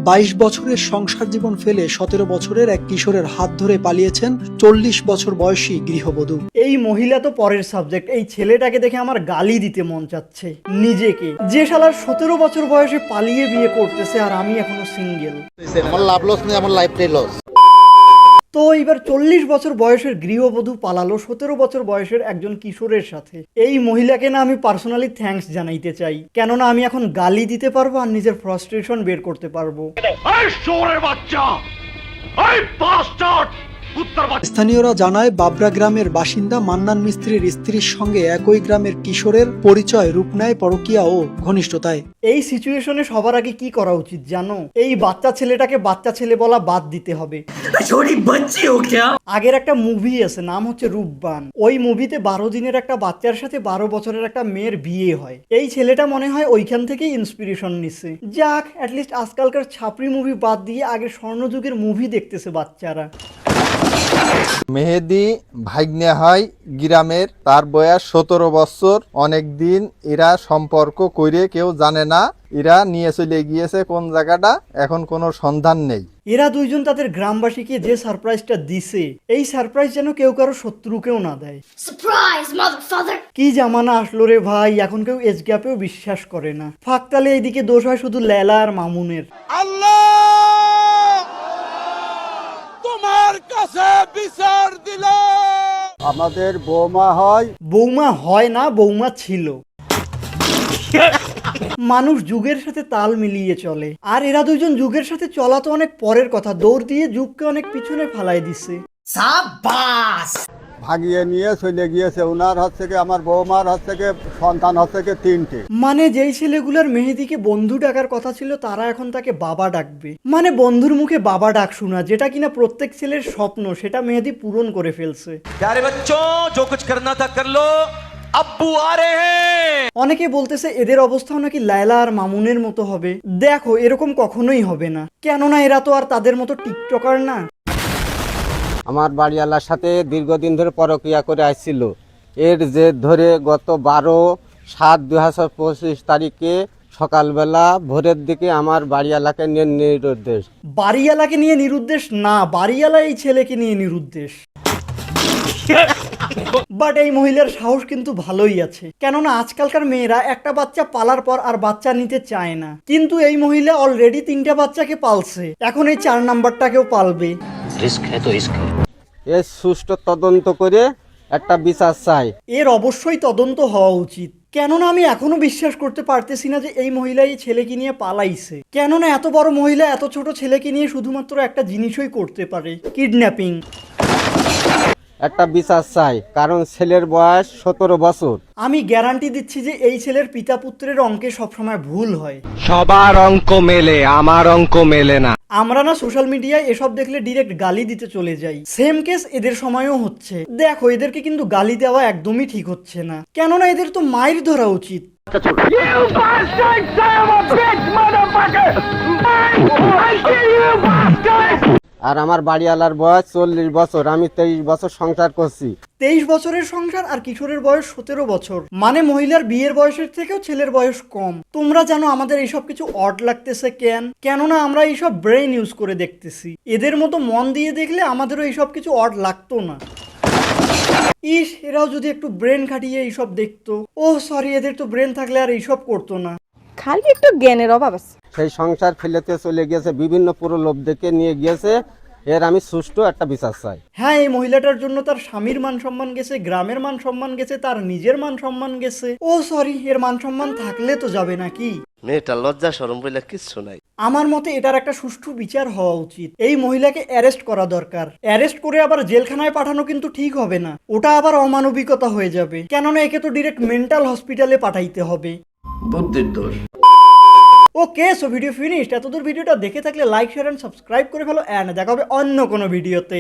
22 বছরের সংসার জীবন ফেলে 17 বছরের এক কিশোরের হাত ধরে পালিয়েছেন 40 বছর বয়সী গৃহবধূ। এই মহিলা তো পরের সাবজেক্ট। এই ছেলেটাকে দেখে আমার গালি দিতে মন চাচ্ছে নিজেকে, যে শালার 17 বছর বয়সে পালিয়ে বিয়ে করতেছে আর আমি এখনো সিঙ্গেল। আমার লাভ লস নেই, আমার লাইফটাই লস। তো এবার 40 বছর বয়সের গৃহবধূ পালালো 17 বছর বয়সের একজন কিশোরের সাথে। এই মহিলাকে না আমি পার্সোনালি থ্যাঙ্কস জানাইতে চাই, কেননা আমি এখন গালি দিতে পারবো আর নিজের ফ্রাস্ট্রেশন বের করতে পারবো। স্থানীয়রা জানায় বাবরা গ্রামের বাসিন্দা মান্নান মিস্ত্রির স্ত্রীর সঙ্গে একই গ্রামের কিশোরের পরিচয় রূপ নেয় পরকীয়া ও ঘনিষ্ঠতায়। এই সিচুয়েশনে সবার আগে কি করা উচিত জানো? এই বাচ্চা ছেলেটাকে বাচ্চা ছেলে বলা বাদ দিতে হবে। আগের একটা মুভি আছে, নাম হচ্ছে রূপবান। ওই মুভিতে 12 দিনের একটা বাচ্চার সাথে 12 বছরের একটা মেয়ের বিয়ে হয়। এই ছেলেটা মনে হয় ওইখান থেকেই ইন্সপিরেশন নিছে। যাক, অ্যাটলিস্ট আজকালকার ছাপড়ি মুভি বাদ দিয়ে আগের স্বর্ণযুগের মুভি দেখতেছে বাচ্চারা। মেহেদি ভাগ্নে হয় গ্রামের, তার বয়স 17 বছর। অনেকদিন এরা সম্পর্ক করে কেউ জানে না, এরা নিয়ে চলে গিয়েছে কোন জায়গাটা, এখন কোনো সন্ধান নেই। এরা দুইজন তাদের গ্রামবাসীকে যে সারপ্রাইজটা দিছে, এই সারপ্রাইজ যেন কেউ কারো শত্রুকেও না দেয়। কি জামানা আসলো রে ভাই, এখন কেউ এজ গ্যাপেও বিশ্বাস করে না। ফাঁকতালে এইদিকে দোষ হয় শুধু লেলা আর মামুনের। আল্লাহ তোমার কাছে বিচার দিল। আমাদের বৌমা হয়, বৌমা হয় না, বৌমা ছিল। মানুষ যুগের সাথে তাল মিলিয়ে চলে, আর এরা দুইজন যুগের সাথে চলা তো অনেক পরের কথা, দৌড় দিয়ে যুগকে অনেক পিছনে ফালাই দিছে। ভাগিয়ে নিয়ে চলে গিয়েছে। ওনার হাত থেকে, আমার বৌমার হাত থেকে সন্তান হাত থেকে 3টে। মানে যেই ছেলেগুলোর মেহেদিকে বন্ধু ডাকার কথা ছিল, তারা এখন তাকে বাবা ডাকবে। মানে বন্ধুর মুখে বাবা ডাক শোনা, যেটা কিনা প্রত্যেক ছেলের স্বপ্ন, সেটা মেহেদি পূরণ করে ফেলছে। प्यारे बच्चों जो कुछ करना था कर लो, अब्बू आ रहे हैं। অনেকে বলতেছে এদের অবস্থাও নাকি লায়লা আর মামুনের মতো হবে। দেখো, এরকম কখনোই হবে না, কেননা এরা তো আর তাদের মতো টিকটকার না। আমার বাড়িওয়ালার সাথে দীর্ঘদিন ধরে পরকীয়া করে আসছিল। এর যে ধরে গত 12/7/2025 তারিখে সকালবেলা ভোরের দিকে আমার বাড়িওয়ালাকে নিয়ে নিরুদ্দেশ। বাড়িওয়ালাকে নিয়ে নিরুদ্দেশ না, বাড়িওয়ালা এই ছেলেকে নিয়ে নিরুদ্দেশ। বাট এই মহিলার সাহস কিন্তু ভালোই আছে, কেননা আজকালকার মেয়েরা একটা বাচ্চা পালার পর আর বাচ্চা নিতে চায় না। কিন্তু এই মহিলা অলরেডি 3টা বাচ্চাকে পালছে, এখন এই 4 নাম্বারটাকেও পালবে। এর সুষ্ঠু তদন্ত করে একটা বিচার চাই। এর অবশ্যই তদন্ত হওয়া উচিত, কেননা আমি এখনো বিশ্বাস করতে পারতেছি না যে এই মহিলা এই ছেলেকে নিয়ে পালাইছে। কেননা এত বড় মহিলা এত ছোট ছেলেকে নিয়ে শুধুমাত্র একটা জিনিসই করতে পারে, কিডন্যাপিং। একটা বিচার চাই, কারণ ছেলের বয়স 17 বছর। আমি গ্যারান্টি দিচ্ছি যে এই ছেলের পিতা পুত্রের অঙ্কে সবসময় ভুল হয়। সবার অঙ্ক মেলে, আমার অঙ্ক মেলে না। আমরা না সোশ্যাল মিডিয়ায় এসব দেখলে ডিরেক্ট গালি দিতে চলে যাই। সেম কেস এদের সময়ও হচ্ছে। দেখো, এদেরকে কিন্তু গালি দেওয়া একদমই ঠিক হচ্ছে না, কেননা এদের তো মাইর ধরা উচিত। আর আমার বাড়িওয়ালার বয়স 40 বছর, আমি 23 বছর সংসার করছি। 23 বছরের সংসার আর কিশোরের বয়স 17 বছর, মানে মহিলার বিয়ের বয়সের থেকেও ছেলের বয়স কম। তোমরা জানো আমাদের এইসব কিছু অড লাগতেছে কেননা আমরা এইসব ব্রেন ইউজ করে দেখতেছি। এদের মতো মন দিয়ে দেখলে আমাদেরও এইসব কিছু অড লাগতো না। ইস, এরাও যদি একটু ব্রেন খাটিয়ে এইসব দেখতো। ও সরি, এদের তো ব্রেন থাকলে আর এইসব করতো না। খালি একটু জ্ঞানের অভাব আছে। সেই সংসার ফেলেতে চলে গিয়েছে, বিভিন্ন প্রলোভ দেখে নিয়ে গিয়েছে। এর আমি সুষ্ঠু একটা বিচার চাই। হ্যাঁ, এই মহিলাটার জন্য তার স্বামীর মান সম্মান গেছে, গ্রামের মান সম্মান গেছে, তার নিজের মান সম্মান গেছে। ও সরি, এর মান সম্মান থাকলে তো যাবে নাকি? মেয়েটা লজ্জা শরম বলে কিচ্ছু নাই। আমার মতে এটার একটা সুষ্ঠু বিচার হওয়া উচিত। এই মহিলাকে অ্যারেস্ট করা দরকার। অ্যারেস্ট করে আবার জেলখানায় পাঠানো কিন্তু ঠিক হবে না, ওটা আবার অমানবিকতা হয়ে যাবে। কেননা একে তো ডিরেক্ট মেন্টাল হসপিটালে পাঠাইতে হবে। বুদ্ধির দোষ। ওকে, সো ভিডিও ফিনিশড। এতদূর ভিডিওটা দেখে থাকলে লাইক, শেয়ার এন্ড সাবস্ক্রাইব করে ফেলো, এন্ড দেখা হবে অন্য কোনো ভিডিওতে।